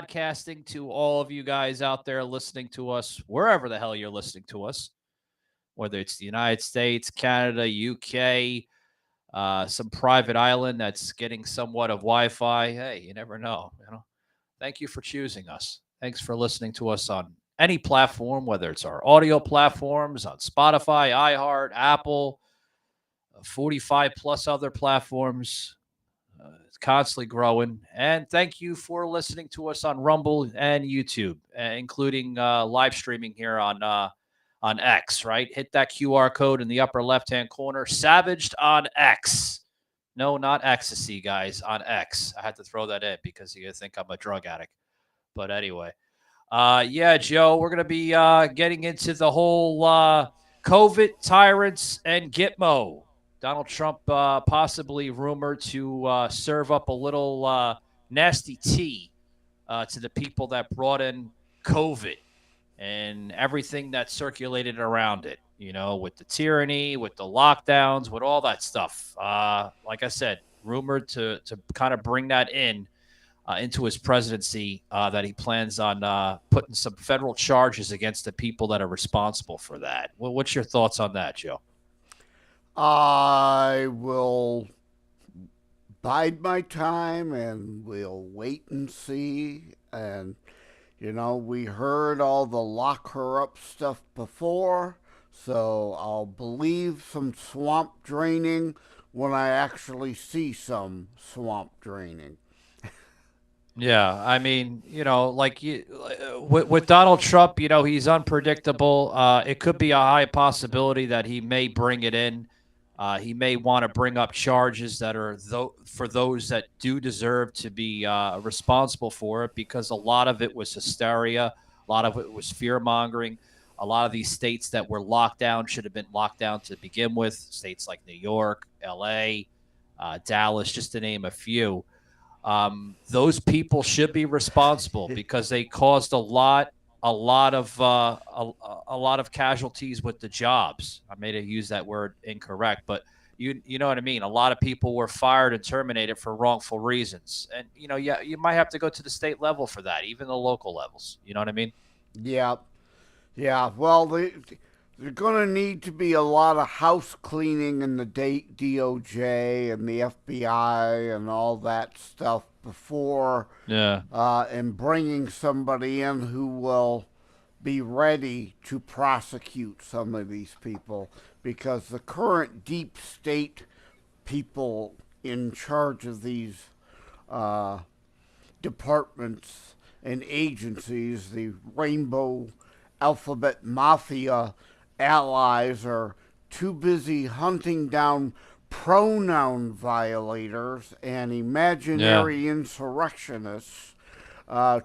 Podcasting to all of you guys out there listening to us, wherever the hell you're listening to us, whether it's the United States, Canada, UK, some private island that's getting somewhat of Wi-Fi. Hey, you never know. Thank you for choosing us. Thanks for listening to us on any platform, whether it's our audio platforms on Spotify, iHeart, Apple, 45 plus other platforms. It's constantly growing. And thank you for listening to us on Rumble and YouTube, including live streaming here on X, right? Hit that QR code in the upper left-hand corner. Savaged on X. No, not ecstasy, guys, on X. I had to throw that in because you think I'm a drug addict. But anyway, yeah, Joe, we're going to be getting into the whole COVID tyrants and Gitmo. Donald Trump possibly rumored to serve up a little nasty tea to the people that brought in COVID and everything that circulated around it, with the tyranny, with the lockdowns, with all that stuff. Like I said, rumored to kind of bring that into his presidency, that he plans on putting some federal charges against the people that are responsible for that. Well, what's your thoughts on that, Joe? I will bide my time and we'll wait and see. And, we heard all the lock her up stuff before, so I'll believe some swamp draining when I actually see some swamp draining. Yeah, I mean, with Donald Trump, he's unpredictable. It could be a high possibility that he may bring it in. He may want to bring up charges that are for those that do deserve to be responsible for it, because a lot of it was hysteria, a lot of it was fear mongering. A lot of these states that were locked down should have been locked down to begin with. States like New York, L.A., Dallas, just to name a few. Those people should be responsible because they caused a lot of casualties with the jobs. I may have used that word incorrect, but you know what I mean. A lot of people were fired and terminated for wrongful reasons, and yeah, you might have to go to the state level for that, even the local levels. You know what I mean? Yeah, yeah. Well, there's going to need to be a lot of house cleaning in the DOJ and the FBI and all that stuff before Yeah. and bringing somebody in who will be ready to prosecute some of these people, because the current deep state people in charge of these uh, departments and agencies, the Rainbow Alphabet Mafia allies, are too busy hunting down pronoun violators and Yeah. imaginary insurrectionists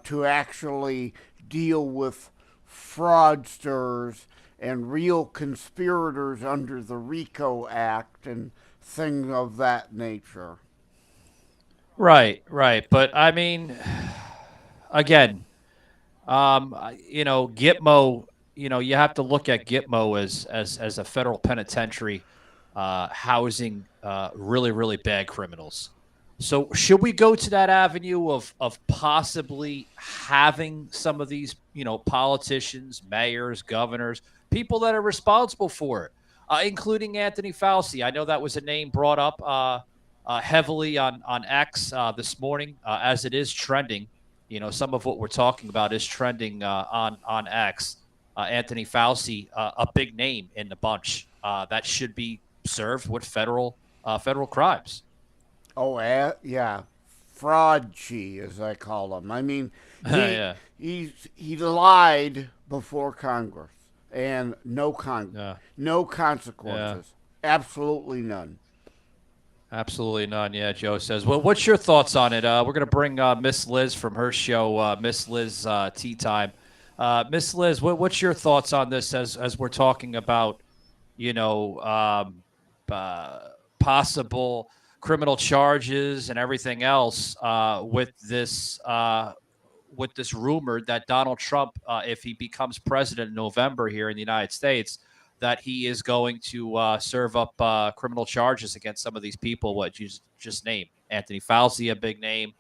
to actually deal with fraudsters and real conspirators under the RICO Act and things of that nature. Right. Right. But I mean, again, Gitmo, you have to look at Gitmo as a federal penitentiary housing really, really bad criminals. So should we go to that avenue of possibly having some of these, politicians, mayors, governors, people that are responsible for it, including Anthony Fauci? I know that was a name brought up heavily on X this morning, as it is trending. Some of what we're talking about is trending on X. Anthony Fauci, a big name in the bunch, that should be served with federal crimes. Oh, yeah, fraudgy, as I call him. I mean, Yeah, he lied before Congress, and yeah, no yeah. consequences, absolutely none. Absolutely none. Yeah, Joe says. Well, what's your thoughts on it? We're going to bring Miss Liz from her show, Miss Liz Tea Time. Miss Liz, what's your thoughts on this as we're talking about, you know, um, uh, possible criminal charges and everything else with this rumor that Donald Trump, if he becomes president in November here in the United States, that he is going to serve up criminal charges against some of these people. What you just named, Anthony Fauci, a big name.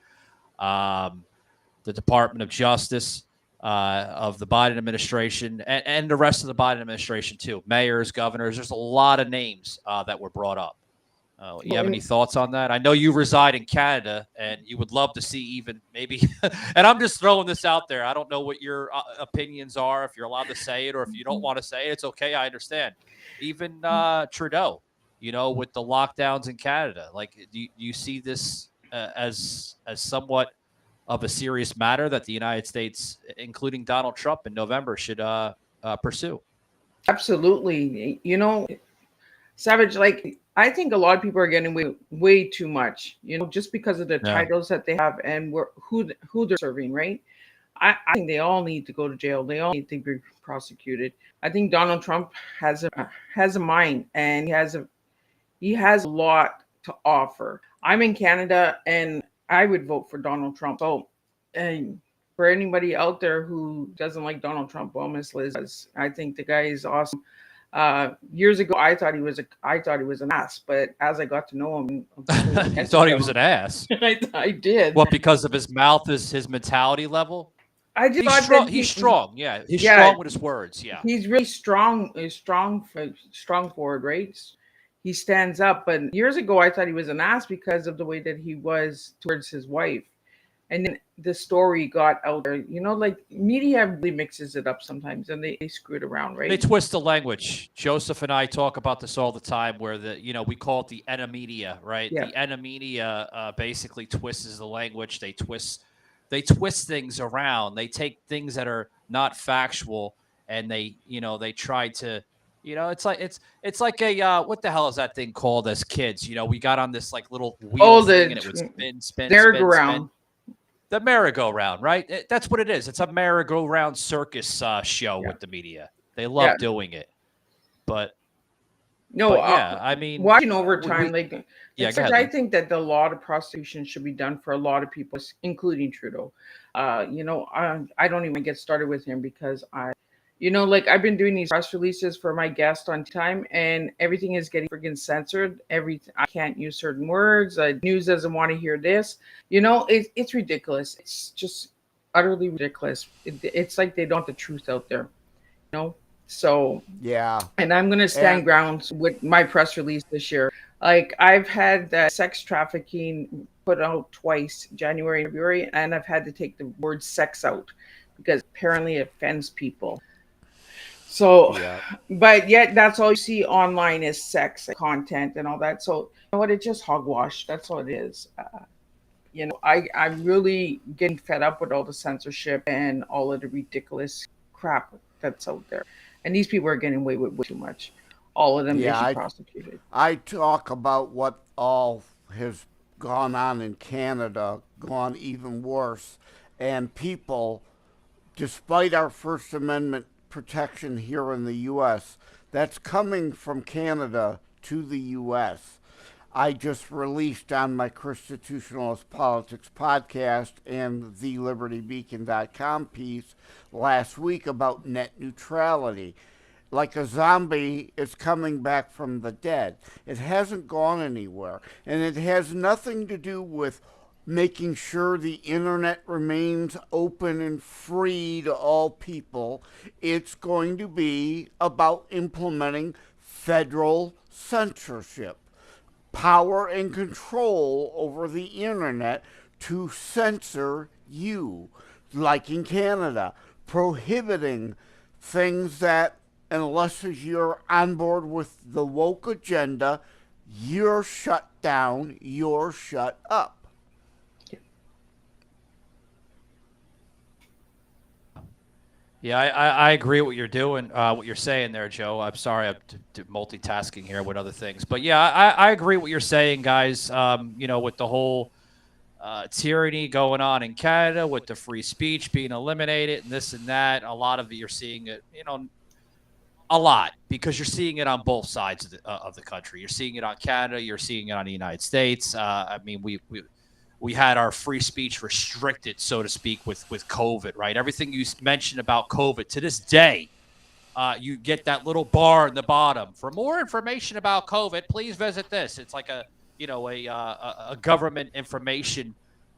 Um, the Department of Justice of the Biden administration, and the rest of the Biden administration too. Mayors, governors. There's a lot of names that were brought up. You have any thoughts on that? I know you reside in Canada, and you would love to see even maybe. And I'm just throwing this out there. I don't know what your opinions are. If you're allowed to say it, or if you don't want to say it, it's okay. I understand. Even Trudeau, with the lockdowns in Canada, like, do you see this as somewhat of a serious matter that the United States, including Donald Trump in November, should pursue? Absolutely. Savage, like, I think a lot of people are getting way too much, just because of the Yeah. titles that they have and who they're serving, right? I think they all need to go to jail. They all need to be prosecuted. I think Donald Trump has a mind, and he has a lot to offer. I'm in Canada, and I would vote for Donald Trump. So, and for anybody out there who doesn't like Donald Trump, well, Miss Liz, I think the guy is awesome. Years ago, I thought he was an ass, but as I got to know him, You thought he was an ass. I did. What, because of his mouth, his mentality level? I just He's thought strong. that He's strong. Yeah, he's Yeah. strong with his words. Yeah. he's really strong. Is strong forward, right? He stands up. But years ago, I thought he was an ass because of the way that he was towards his wife. And then the story got out there. Like media really mixes it up sometimes, and they screw it around, They right? twist the language. Joseph and I talk about this all the time, where we call it the enemy, right? Yeah. The enemy basically twists the language. They twist things around. They take things that are not factual, and they try to, it's like a what the hell is that thing called as kids? We got on this like little wheel Oh, thing, and it would spin, merry-go-round. the merry-go-round, right? That's what it is. It's a merry-go-round circus show Yeah. with the media. They love Yeah. doing it, but No, yeah, I mean, watching overtime, like, yeah, it's go like, ahead, I Lou. think that a lot of prosecution should be done for a lot of people, including Trudeau. I don't even get started with him because like, I've been doing these press releases for my guest on time, and everything is getting freaking censored. Everything, I can't use certain words. News doesn't want to hear this. It's ridiculous. It's just utterly ridiculous. It's like they don't want the truth out there. You know, so. Yeah. And I'm going to stand And ground with my press release this year. Like, I've had sex trafficking put out twice, January and February, and I've had to take the word sex out because apparently it offends people. So, yeah. but yet that's all you see online is sex content and all that. So, what? It's just hogwash. That's all it is. I'm really getting fed up with all the censorship and all of the ridiculous crap that's out there. And these people are getting away with way too much. All of them, they Yeah, should I prosecute. I talk about what all has gone on in Canada, gone even worse, and people, despite our First Amendment protection here in the U.S., that's coming from Canada to the U.S. I just released on my Constitutionalist Politics podcast and the LibertyBeacon.com piece last week about net neutrality. Like a zombie, it's coming back from the dead. It hasn't gone anywhere. And it has nothing to do with making sure the internet remains open and free to all people. It's going to be about implementing federal censorship, power and control over the internet to censor you, like in Canada, prohibiting things that, unless you're on board with the woke agenda, you're shut down, you're shut up. Yeah, I agree with what you're doing, what you're saying there, Joe. I'm sorry, I'm multitasking here with other things, but yeah, I agree what you're saying, guys. With the whole tyranny going on in Canada, with the free speech being eliminated, and this and that, a lot of it you're seeing it, a lot, because you're seeing it on both sides of the country. You're seeing it on Canada. You're seeing it on the United States. I mean, we had our free speech restricted, so to speak, with COVID, right? Everything you mentioned about COVID to this day, you get that little bar in the bottom. For more information about COVID, please visit this. It's like a government information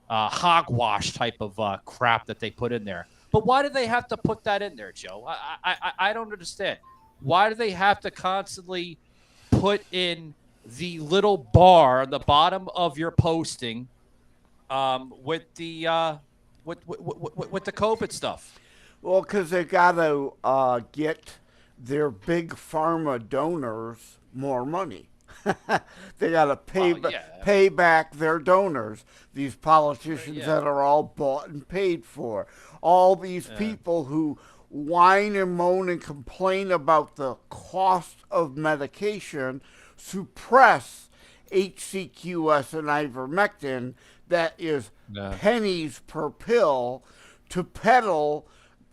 hogwash type of crap that they put in there. But why do they have to put that in there, Joe? I don't understand. Why do they have to constantly put in the little bar on the bottom of your posting with the with the COVID stuff? Well, because they got to get their big pharma donors more money. They got to pay back their donors. These politicians that are all bought and paid for. All these people who whine and moan and complain about the cost of medication suppress HCQS and ivermectin that is pennies per pill to peddle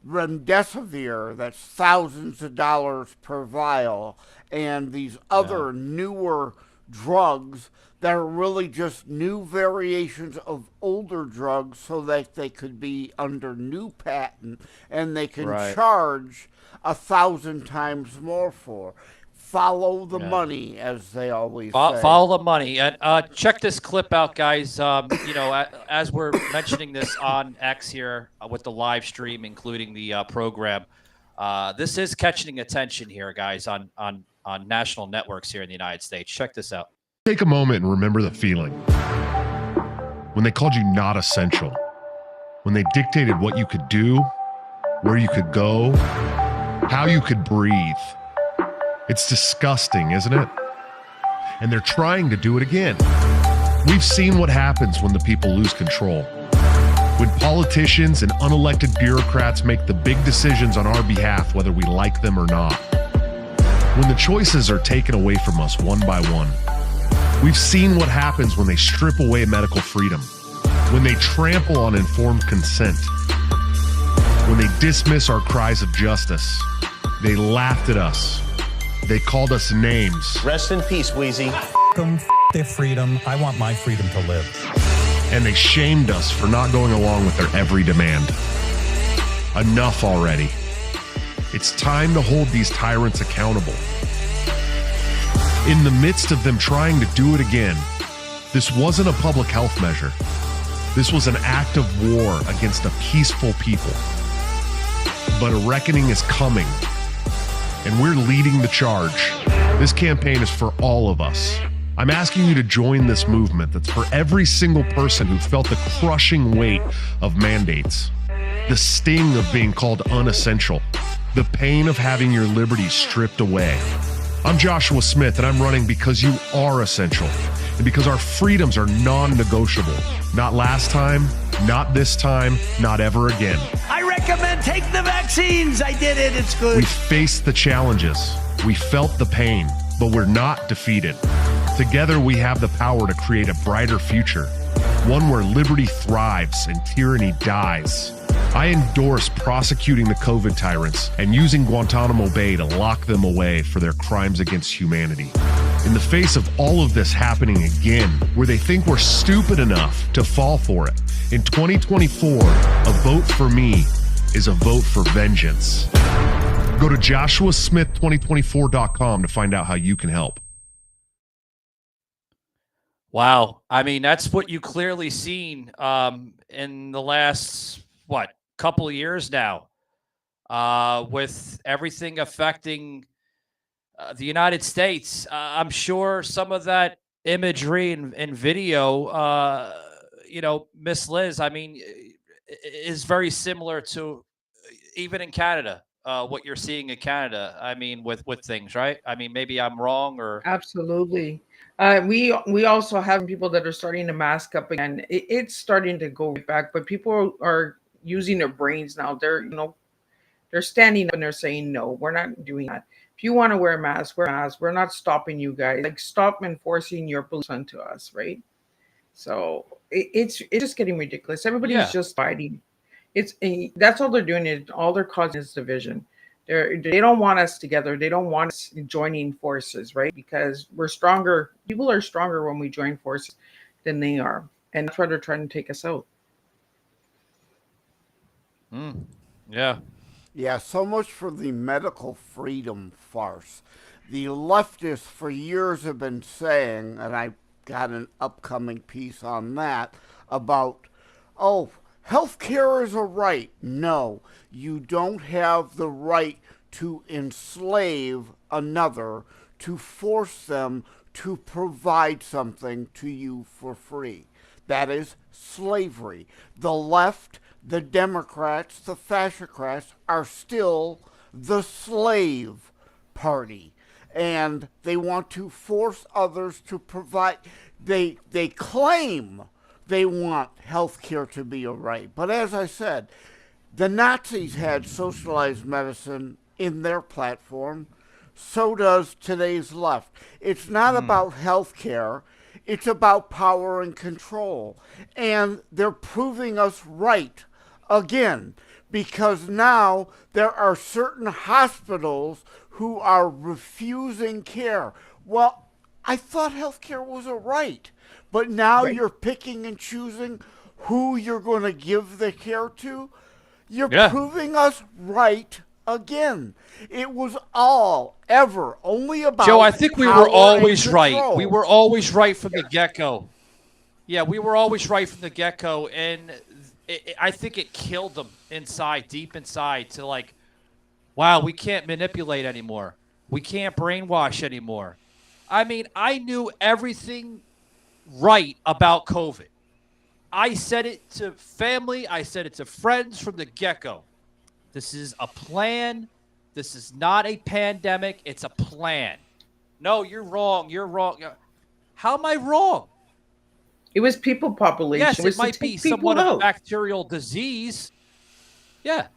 remdesivir, that's thousands of dollars per vial, and these other newer drugs that are really just new variations of older drugs so that they could be under new patent and they can charge 1,000 times more for. Follow the money, as they always say. Follow the money. And check this clip out, guys. As we're mentioning this on X here with the live stream, including the program, this is catching attention here, guys, on national networks here in the United States. Check this out. Take a moment and remember the feeling. When they called you not essential. When they dictated what you could do, where you could go, how you could breathe. It's disgusting, isn't it? And they're trying to do it again. We've seen what happens when the people lose control. When politicians and unelected bureaucrats make the big decisions on our behalf, whether we like them or not. When the choices are taken away from us one by one. We've seen what happens when they strip away medical freedom. When they trample on informed consent. When they dismiss our cries of justice. They laughed at us. They called us names. Rest in peace, Wheezy. Them, their freedom. I want my freedom to live. And they shamed us for not going along with their every demand. Enough already. It's time to hold these tyrants accountable. In the midst of them trying to do it again, this wasn't a public health measure. This was an act of war against a peaceful people. But a reckoning is coming. And we're leading the charge. This campaign is for all of us. I'm asking you to join this movement that's for every single person who felt the crushing weight of mandates, the sting of being called unessential, the pain of having your liberties stripped away. I'm Joshua Smith, and I'm running because you are essential, and because our freedoms are non-negotiable. Not last time, not this time, not ever again. I recommend take the vaccines. I did it. It's good. We faced the challenges. We felt the pain, but we're not defeated. Together, we have the power to create a brighter future, one where liberty thrives and tyranny dies. I endorse prosecuting the COVID tyrants and using Guantanamo Bay to lock them away for their crimes against humanity. In the face of all of this happening again, where they think we're stupid enough to fall for it, in 2024, a vote for me is a vote for vengeance. Go to joshuasmith2024.com to find out how you can help. Wow. I mean, that's what you clearly seen in the last, couple of years now, with everything affecting the United States. I'm sure some of that imagery and video, Miss Liz, I mean, is very similar to even in Canada, what you're seeing in Canada. I mean, with things, right? I mean, maybe I'm wrong or. Absolutely. We also have people that are starting to mask up again. It's starting to go back, but people are using their brains now. They're standing up and they're saying, no, we're not doing that. If you want to wear a mask, wear a mask. We're not stopping you guys. Like, stop enforcing your beliefs onto us, right? So it's just getting ridiculous. Everybody's just fighting. That's all they're doing. Is all they're causing is division. They don't want us together. They don't want us joining forces, right? Because we're stronger. People are stronger when we join forces than they are, and that's why they're trying to take us out. Yeah. Yeah, so much for the medical freedom farce. The leftists for years have been saying, and I got an upcoming piece on that, about oh, health care is a right. No, you don't have the right to enslave another, to force them to provide something to you for free. That is slavery. The left, the Democrats, the fascocrats are still the slave party. And they want to force others to provide. They claim they want health care to be a right. But as I said, the Nazis had socialized medicine in their platform. So does today's left. It's not about health care. It's about power and control. And they're proving us right again because now there are certain hospitals who are refusing care. Well, I thought health care was a right. But now you're picking and choosing who you're going to give the care to. You're proving us right again. It was all ever only about Joe, I think we were power always and right. control. We were always right from the get-go. Yeah, we were always right from the get-go, and I think it killed them inside, deep inside, to like, wow, we can't manipulate anymore. We can't brainwash anymore. I mean, I knew everything right about COVID. I said it to family. I said it to friends from the get-go. This is a plan. This is not a pandemic. It's a plan. No, you're wrong. You're wrong. How am I wrong? It was people population. Yes, was it to might be take people somewhat of a out. bacterial disease. Yeah.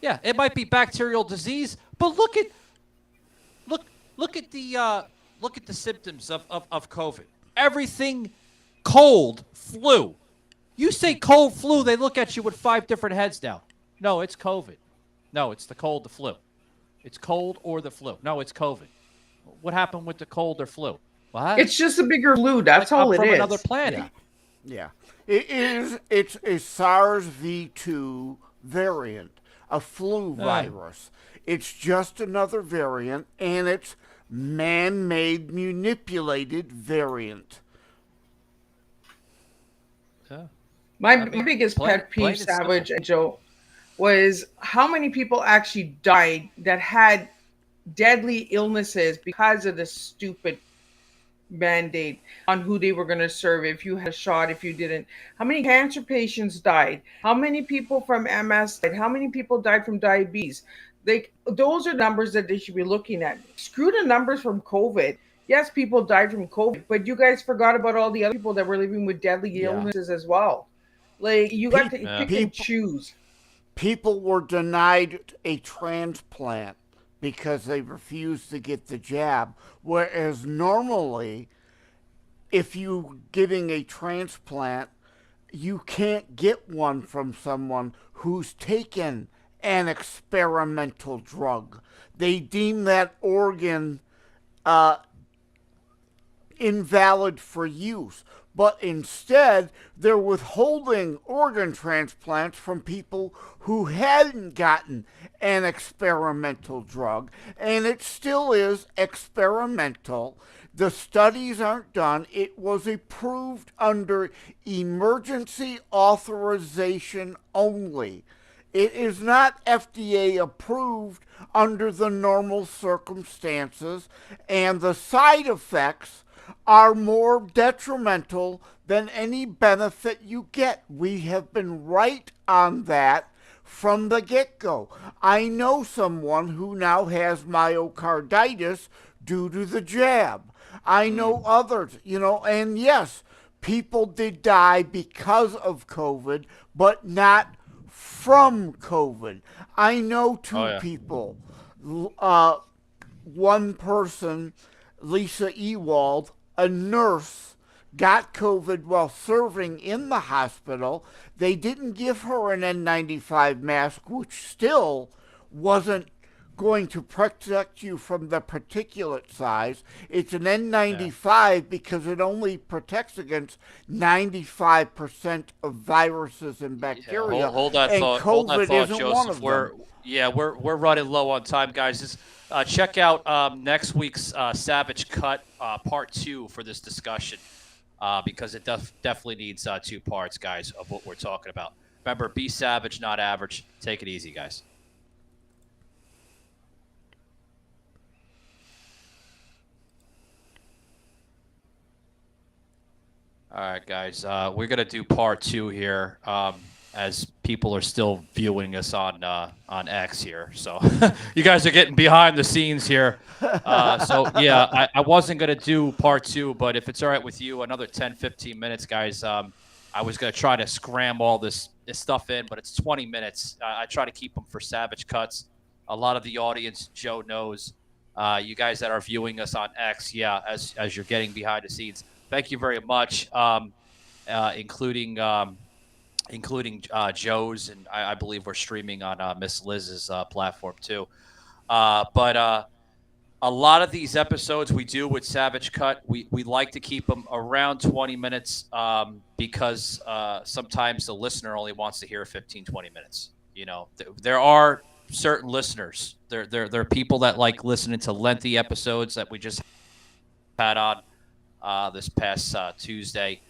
Yeah, it might be bacterial disease, but look at the symptoms of COVID. Everything cold, flu. You say cold flu, they look at you with 5 different heads now. No, it's COVID. No, it's the cold, the flu. It's cold or the flu. No, it's COVID. What happened with the cold or flu? What? It's just a bigger flu. That's all it from is. another planet. Yeah. It's a SARS-V2 variant, a flu virus. It's just another variant, and it's man-made, manipulated variant. My biggest pet peeve, Savage and Joe, was how many people actually died that had deadly illnesses because of the stupid mandate on who they were going to serve, if you had a shot, if you didn't. How many cancer patients died? How many people from MS died? How many people died from diabetes? Those are numbers that they should be looking at. Screw the numbers from COVID. Yes, people died from COVID, but you guys forgot about all the other people that were living with deadly illnesses as well. Like, you got to pick and choose. People were denied a transplant because they refused to get the jab. Whereas normally, if you're getting a transplant, you can't get one from someone who's taken an experimental drug. They deem that organ invalid for use. But instead, they're withholding organ transplants from people who hadn't gotten an experimental drug, and it still is experimental. The studies aren't done. It was approved under emergency authorization only. It is not FDA approved under the normal circumstances, and the side effects are more detrimental than any benefit you get. We have been right on that from the get-go. I know someone who now has myocarditis due to the jab. I know others, and yes, people did die because of COVID, but not from COVID. I know two people. One person, Lisa Ewald, a nurse, got COVID while serving in the hospital. They didn't give her an N95 mask, which still wasn't going to protect you from the particulate size. It's an N95 because it only protects against 95% of viruses and bacteria. Yeah, hold that and thought. COVID Hold that thought, isn't Joseph. one of them. We're running low on time, guys. Just, check out next week's Savage Cut Part 2 for this discussion. because it definitely needs 2 parts, guys, of what we're talking about. Remember, be savage, not average. Take it easy, guys. All right, guys. We're gonna do part 2 here, as people are still viewing us on X here. So you guys are getting behind the scenes here. So yeah, I wasn't gonna do part 2, but if it's all right with you, another 10, 15 minutes, guys. I was gonna try to scram all this stuff in, but it's 20 minutes. I try to keep them for Savage Cuts. A lot of the audience, Joe knows. You guys that are viewing us on X, yeah, as you're getting behind the scenes. Thank you very much, including Joe's, and I believe we're streaming on Miss Liz's platform too. But a lot of these episodes we do with Savage Cut, we like to keep them around 20 minutes because sometimes the listener only wants to hear 15, 20 minutes. You know, there are certain listeners. There are people that like listening to lengthy episodes that we just had on this past Tuesday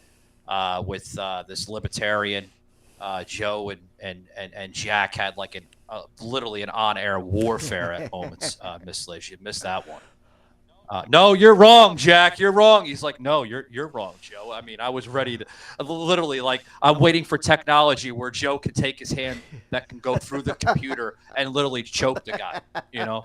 with this libertarian Joe and Jack had like literally an on-air warfare at moments. Miss Liz, you missed that one. No, you're wrong, Jack. You're wrong. He's like, no, you're wrong, Joe. I mean, I was ready to literally like I'm waiting for technology where Joe can take his hand that can go through the computer and literally choke the guy. You know,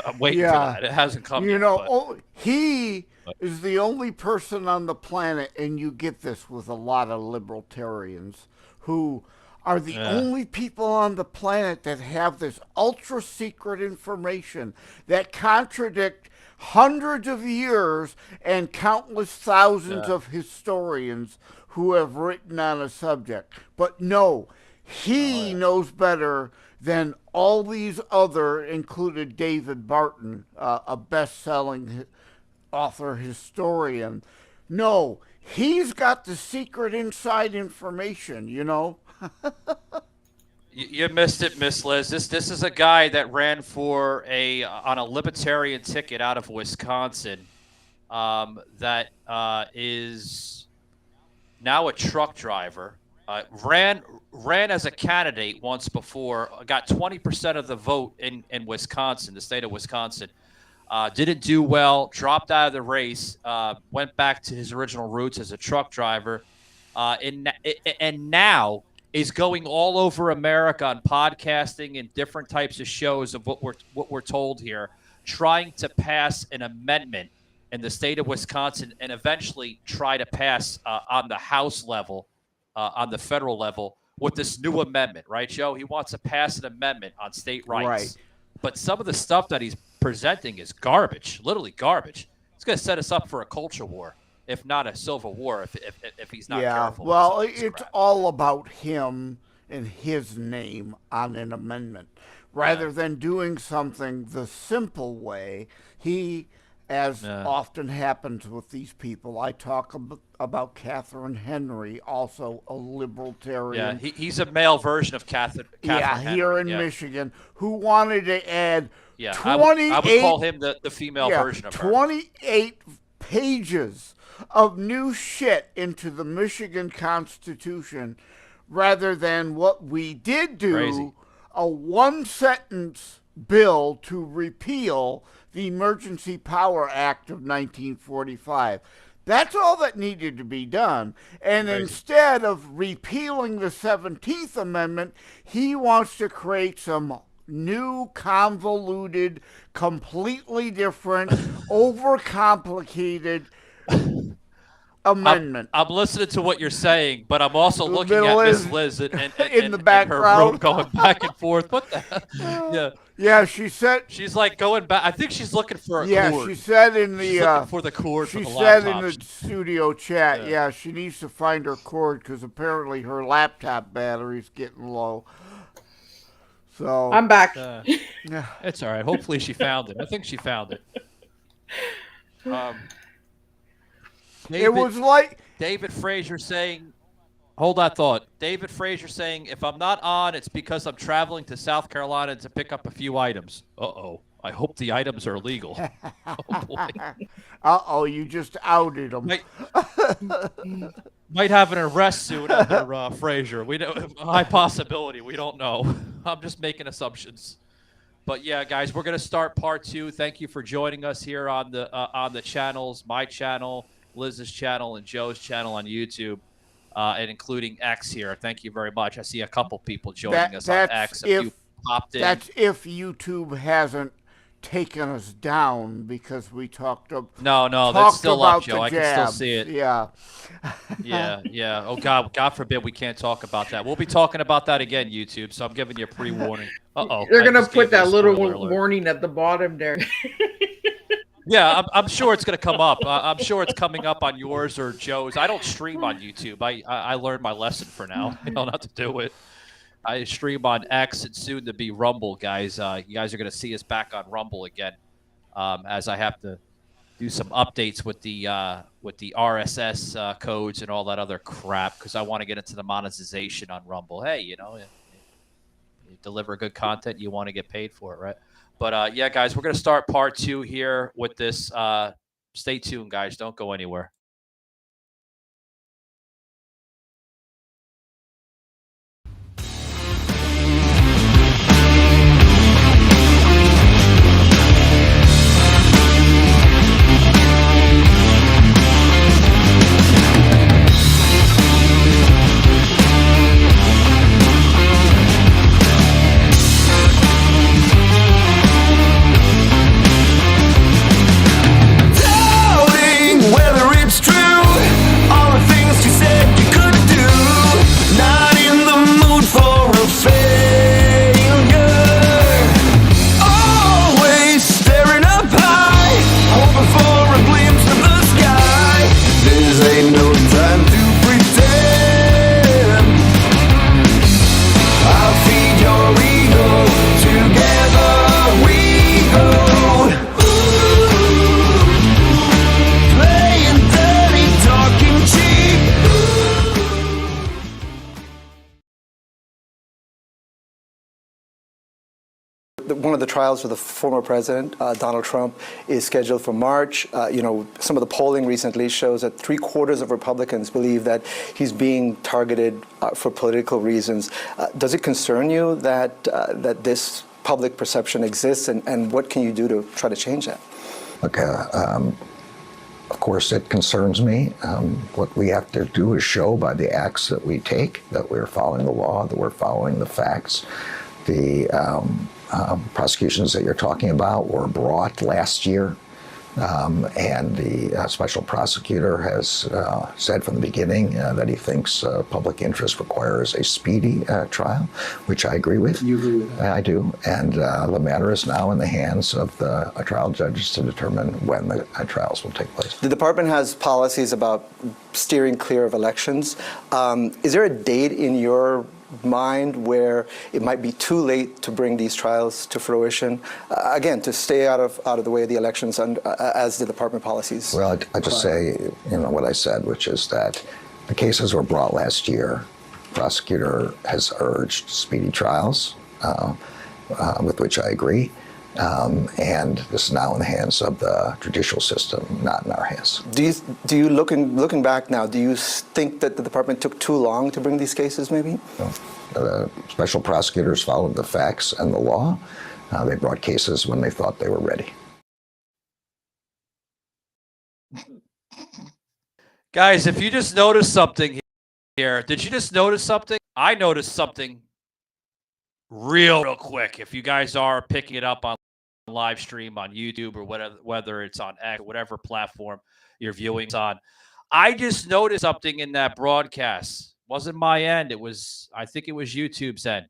I'm waiting for that. It hasn't come. You know, he is the only person on the planet, and you get this with a lot of libertarians who are the only people on the planet that have this ultra secret information that contradict hundreds of years and countless thousands of historians who have written on a subject. But no, he knows better than all these other, included David Barton, a best-selling author historian. No, he's got the secret inside information, you know? You missed it, Miss Liz. This is a guy that ran for on a libertarian ticket out of Wisconsin, that is now a truck driver. Ran as a candidate once before. Got 20% of the vote in Wisconsin, the state of Wisconsin. Didn't do well. Dropped out of the race. Went back to his original roots as a truck driver, and now is going all over America on podcasting and different types of shows of what we're told here, trying to pass an amendment in the state of Wisconsin and eventually try to pass on the House level, on the federal level, with this new amendment, right, Joe? He wants to pass an amendment on state rights. Right. But some of the stuff that he's presenting is garbage, literally garbage. It's going to set us up for a culture war, if not a civil war, if he's not careful. Well, it's all about him and his name on an amendment. Rather than doing something the simple way, he, as often happens with these people, I talk about Catherine Henry, also a libertarian. Yeah, he's a male version of Catherine Henry. Here in Michigan, who wanted to add 28... I would call him the female version of her. 28 pages of new shit into the Michigan Constitution, rather than what we did do, Crazy. A one-sentence bill to repeal the Emergency Power Act of 1945. That's all that needed to be done. And Crazy. Instead of repealing the 17th Amendment, he wants to create some new, convoluted, completely different, overcomplicated amendment. I'm listening to what you're saying, but I'm also looking at Miss Liz and in the background, her room going back and forth. What the hell? Yeah, she said she's like going back. I think she's looking for a cord. Yeah, she said in the for the cord. She for the said laptop. in the studio chat, she needs to find her cord because apparently her laptop battery's getting low. So I'm back. It's all right. Hopefully she found it. I think she found it. It was like David Frazier saying, hold that thought. David Frazier saying, if I'm not on, it's because I'm traveling to South Carolina to pick up a few items. Uh-oh. I hope the items are legal. Oh boy. Uh-oh, you just outed them. Might have an arrest soon under Frazier. We don't, high possibility. We don't know. I'm just making assumptions. But yeah, guys, we're gonna start part 2. Thank you for joining us here on the channels, my channel, Liz's channel, and Joe's channel on YouTube, and including X here. Thank you very much. I see a couple people joining us on X. If you popped in, that's if YouTube hasn't taken us down because we talked about no, that's still up, Joe. I can still see it. Yeah. Yeah. Oh God forbid we can't talk about that. We'll be talking about that again, YouTube. So I'm giving you a pre-warning. They're gonna put that little warning at the bottom there. Yeah, I'm sure it's going to come up. I'm sure it's coming up on yours or Joe's. I don't stream on YouTube. I learned my lesson for now. I don't have to do it. I stream on X and soon to be Rumble, guys. You guys are going to see us back on Rumble again, as I have to do some updates with the RSS codes and all that other crap because I want to get into the monetization on Rumble. Hey, you deliver good content, you want to get paid for it, right? But yeah, guys, we're going to start part 2 here with this. Stay tuned, guys. Don't go anywhere. One of the trials for the former president, Donald Trump, is scheduled for March. Some of the polling recently shows that 3/4 of Republicans believe that he's being targeted for political reasons. Does it concern you that this public perception exists, and what can you do to try to change that? Look, of course, it concerns me. What we have to do is show by the acts that we take that we're following the law, that we're following the facts. The prosecutions that you're talking about were brought last year, and the special prosecutor has said from the beginning that he thinks public interest requires a speedy trial, which I agree with. You agree with that? I do, and the matter is now in the hands of the trial judges to determine when the trials will take place. The department has policies about steering clear of elections. Is there a date in your mind where it might be too late to bring these trials to fruition, again, to stay out of the way of the elections as the department policies? Well, I just say, what I said, which is that the cases were brought last year. The prosecutor has urged speedy trials, with which I agree. And this is now in the hands of the judicial system, not in our hands. Do you looking back now, do you think that the department took too long to bring these cases, maybe? No. The special prosecutors followed the facts and the law. They brought cases when they thought they were ready. Guys, if you just noticed something here, did you just notice something? I noticed something real quick. If you guys are picking it up on live stream on YouTube or whether it's on X or whatever platform you're viewing on, I just noticed something in that broadcast. Wasn't my end. I think it was YouTube's end,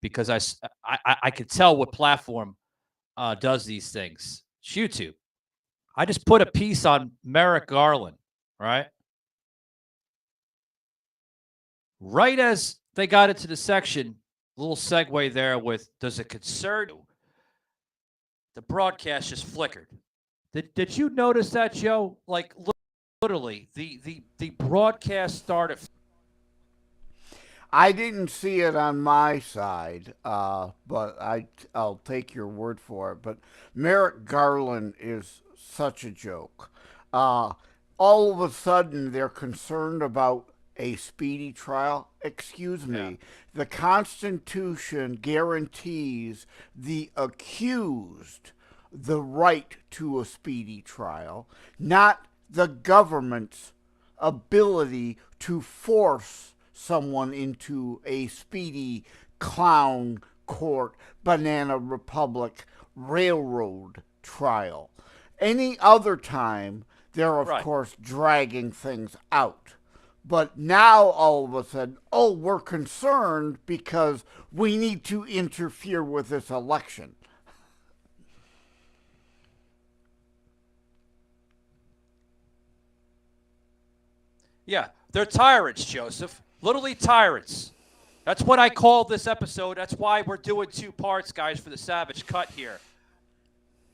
because I could tell what platform does these things. It's YouTube. I just put a piece on Merrick Garland, right? Right as they got into the section, little segue there with, does it concern you? The broadcast just flickered. Did you notice that, Joe? Like, literally, the broadcast started. I didn't see it on my side, but I'll take your word for it. But Merrick Garland is such a joke. Uh, all of a sudden, they're concerned about a speedy trial. Excuse me. The Constitution guarantees the accused the right to a speedy trial, not the government's ability to force someone into a speedy clown court, banana republic, railroad trial. Any other time, they're of course dragging things out. But now all of a sudden, oh, we're concerned because we need to interfere with this election. Yeah, they're tyrants, Joseph. Literally tyrants. That's what I called this episode. That's why we're doing 2 parts, guys, for the Savage Cut here.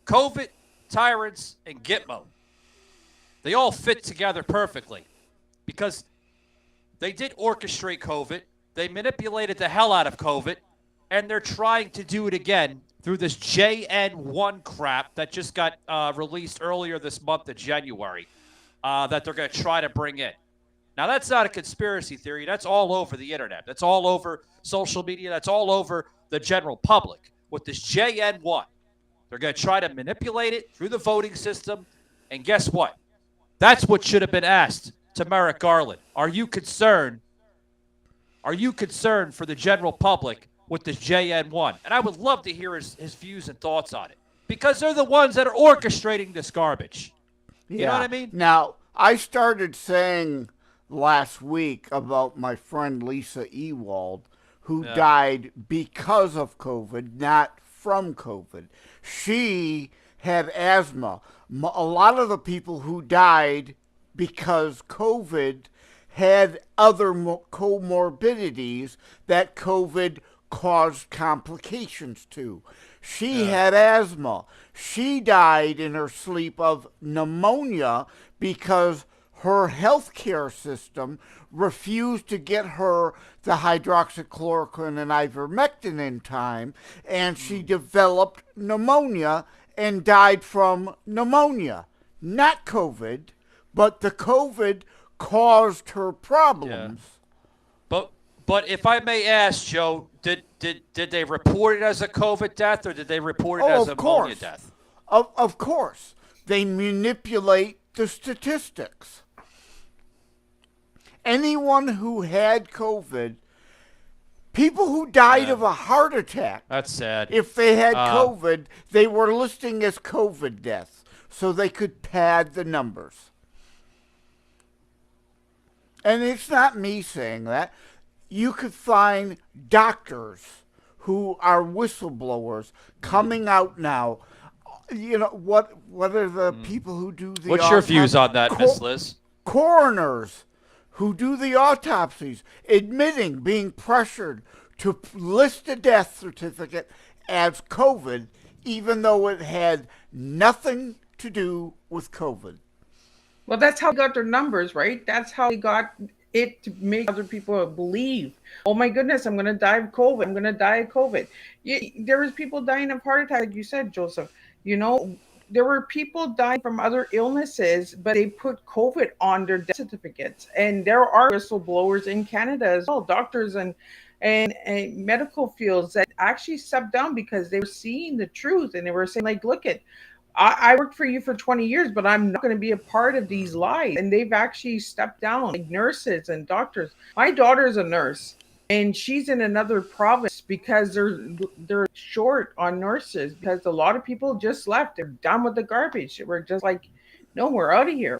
COVID, tyrants, and Gitmo. They all fit together perfectly because they did orchestrate COVID. They manipulated the hell out of COVID, and they're trying to do it again through this JN1 crap that just got released earlier this month of January that they're going to try to bring in. Now, that's not a conspiracy theory. That's all over the internet. That's all over social media. That's all over the general public with this JN1. They're going to try to manipulate it through the voting system. And guess what? That's what should have been asked to Merrick Garland. Are you concerned? Are you concerned for the general public with this JN1? And I would love to hear his views and thoughts on it because they're the ones that are orchestrating this garbage. You know what I mean? Now, I started saying last week about my friend Lisa Ewald, who died because of COVID, not from COVID. She had asthma. A lot of the people who died because COVID had other comorbidities that COVID caused complications to. She had asthma. She died in her sleep of pneumonia because her healthcare system refused to get her the hydroxychloroquine and ivermectin in time, and she developed pneumonia and died from pneumonia. Not COVID, but the COVID caused her problems. Yeah. But if I may ask, Joe, did they report it as a COVID death or did they report it as a pneumonia death? Of course. They manipulate the statistics. Anyone who had COVID, people who died of a heart attack. That's sad. If they had COVID, they were listing as COVID deaths so they could pad the numbers. And it's not me saying that. You could find doctors who are whistleblowers coming out now. You know, what are the people who do the What's your views on that, Miss Liz? Coroners who do the autopsies, admitting being pressured to list a death certificate as COVID, even though it had nothing to do with COVID. Well, that's how they got their numbers, right? That's how they got it to make other people believe, oh my goodness, I'm going to die of COVID. I'm going to die of COVID. There was people dying of heart attack, like you said, Joseph. You know, there were people dying from other illnesses, but they put COVID on their death certificates. And there are whistleblowers in Canada as well, doctors and medical fields that actually stepped down because they were seeing the truth. And they were saying, like, look, I worked for you for 20 years, but I'm not going to be a part of these lies. And they've actually stepped down, like nurses and doctors. My daughter's a nurse, and she's in another province because they're short on nurses because a lot of people just left. They're done with the garbage. We're just like, no, we're out of here.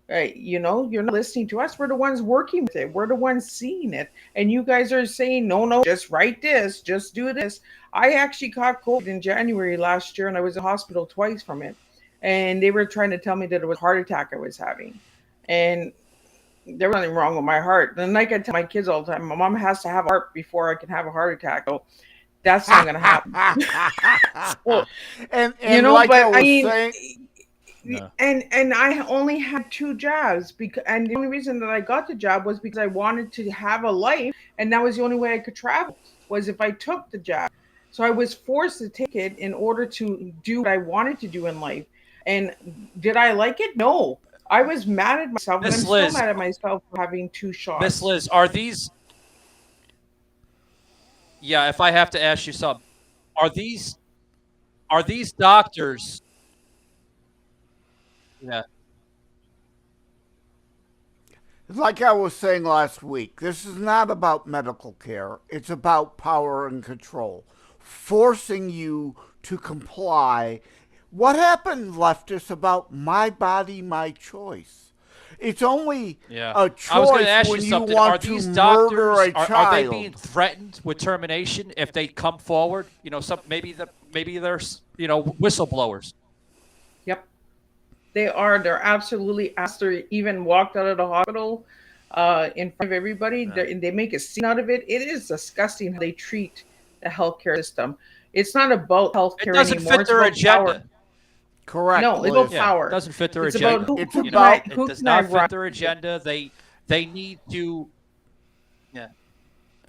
You know, you're not listening to us. We're the ones working with it. We're the ones seeing it. And you guys are saying, no, just write this, just do this. I actually caught COVID in January last year, and I was in hospital twice from it. And they were trying to tell me that it was a heart attack I was having. And there was nothing wrong with my heart. And like I tell my kids all the time, my mom has to have a heart before I can have a heart attack. So that's not going to happen. and you know, like I was saying, No. And I only had 2 jobs and the only reason that I got the job was because I wanted to have a life, and that was the only way I could travel was if I took the job. So I was forced to take it in order to do what I wanted to do in life. And did I like it? No. I was mad at myself, and Miss I'm still Liz, mad at myself for having 2 shots. Miss Liz, are these? Yeah, if I have to ask you something, are these doctors? Yeah, Like I was saying last week, this is not about medical care. It's about power and control, forcing you to comply. What happened, leftists, about my body, my choice? It's only yeah. a I was going to choice ask when you you something. Are want to these murder doctors? a Are they being child. threatened with termination if they come forward? You know, maybe they're whistleblowers. Yep. They are. They're absolutely after even walked out of the hospital in front of everybody. Yeah. They make a scene out of it. It is disgusting how they treat the healthcare system. It's not about It healthcare doesn't anymore. fit It's their about power. agenda. Correct, No, it's about Liz. Yeah, it power. doesn't fit their It's agenda. about It's You know, about it who does can I not fit run? their agenda. They need to. Yeah.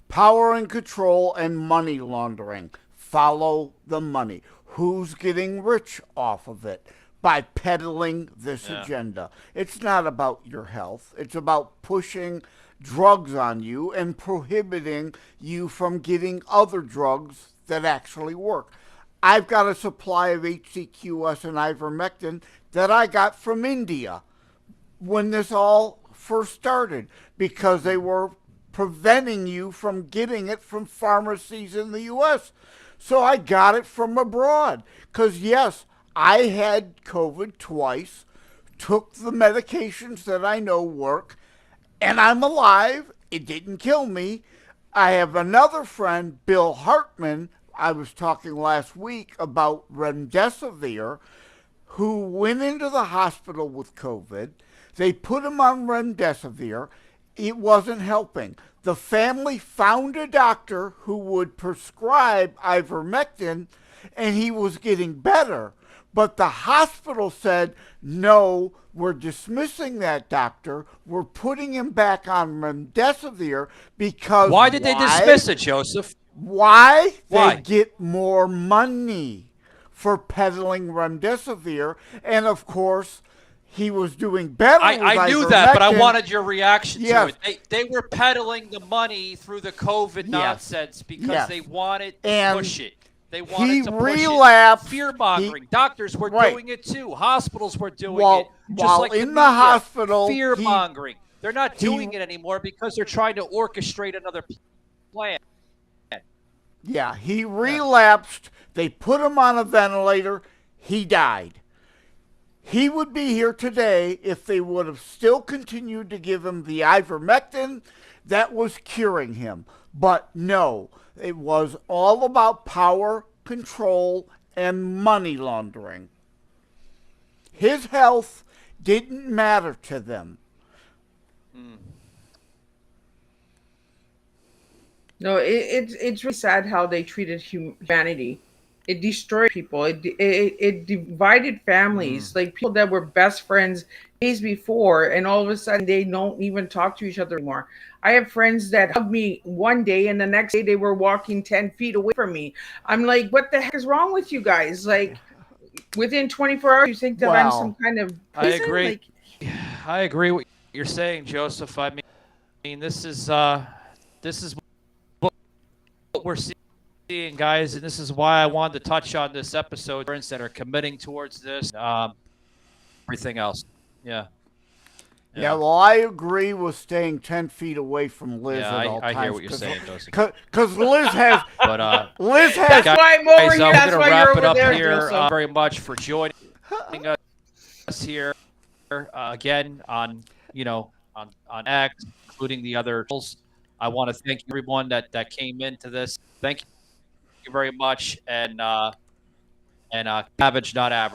power and control and money laundering. Follow the money. Who's getting rich off of it? By peddling this Yeah. agenda. It's not about your health. It's about pushing drugs on you and prohibiting you from getting other drugs that actually work. I've got a supply of HCQS and ivermectin that I got from India when this all first started because they were preventing you from getting it from pharmacies in the US. So I got it from abroad because, yes, I had COVID twice, took the medications that I know work, and I'm alive. It didn't kill me. I have another friend, Bill Hartman. I was talking last week about remdesivir, who went into the hospital with COVID. They put him on remdesivir. It wasn't helping. The family found a doctor who would prescribe ivermectin, and he was getting better. But the hospital said, no, we're dismissing that doctor. We're putting him back on remdesivir because Why did they dismiss it, Joseph? Why? Why? They get more money for peddling remdesivir. And of course, he was doing better with I knew that, but I ivermectin. wanted your reaction Yes. to it. They were peddling the money through the COVID Yes. nonsense because Yes. they wanted to And push it. They he wanted to push relapsed. it. Fear mongering. Doctors were Right. doing it too. Hospitals were doing While- it. Just while like in the media. hospital, Fear mongering. They're not he- doing it anymore because they're trying to orchestrate another plan. Yeah, he relapsed. They put him on a ventilator. He died. He would be here today if they would have still continued to give him the ivermectin that was curing him. But no, it was all about power, control, and money laundering. His health didn't matter to them. No, it's really sad how they treated humanity. It destroyed people. It divided families. Like people that were best friends days before, and all of a sudden they don't even talk to each other anymore. I have friends that hugged me one day, and the next day they were walking 10 feet away from me. I'm like, what the heck is wrong with you guys? Like, within 24 hours, you think that I'm some kind of I prison? agree. Like, I agree with what you're saying, Joseph. I mean, this is what we're seeing, guys, and this is why I wanted to touch on this episode. Friends that are committing towards this, everything else. Yeah. Yeah, well, I agree with staying 10 feet away from Liz Yeah, at all I times. hear what you're saying, Joseph. Because Liz has, But Liz has, that's why I'm over guys, here. we're That's gonna why wrap you're it over up there, here. Joseph. Very much for joining us here again on on X, including the other channels. I want to thank everyone that came into this. Thank you very much, and savage, not average.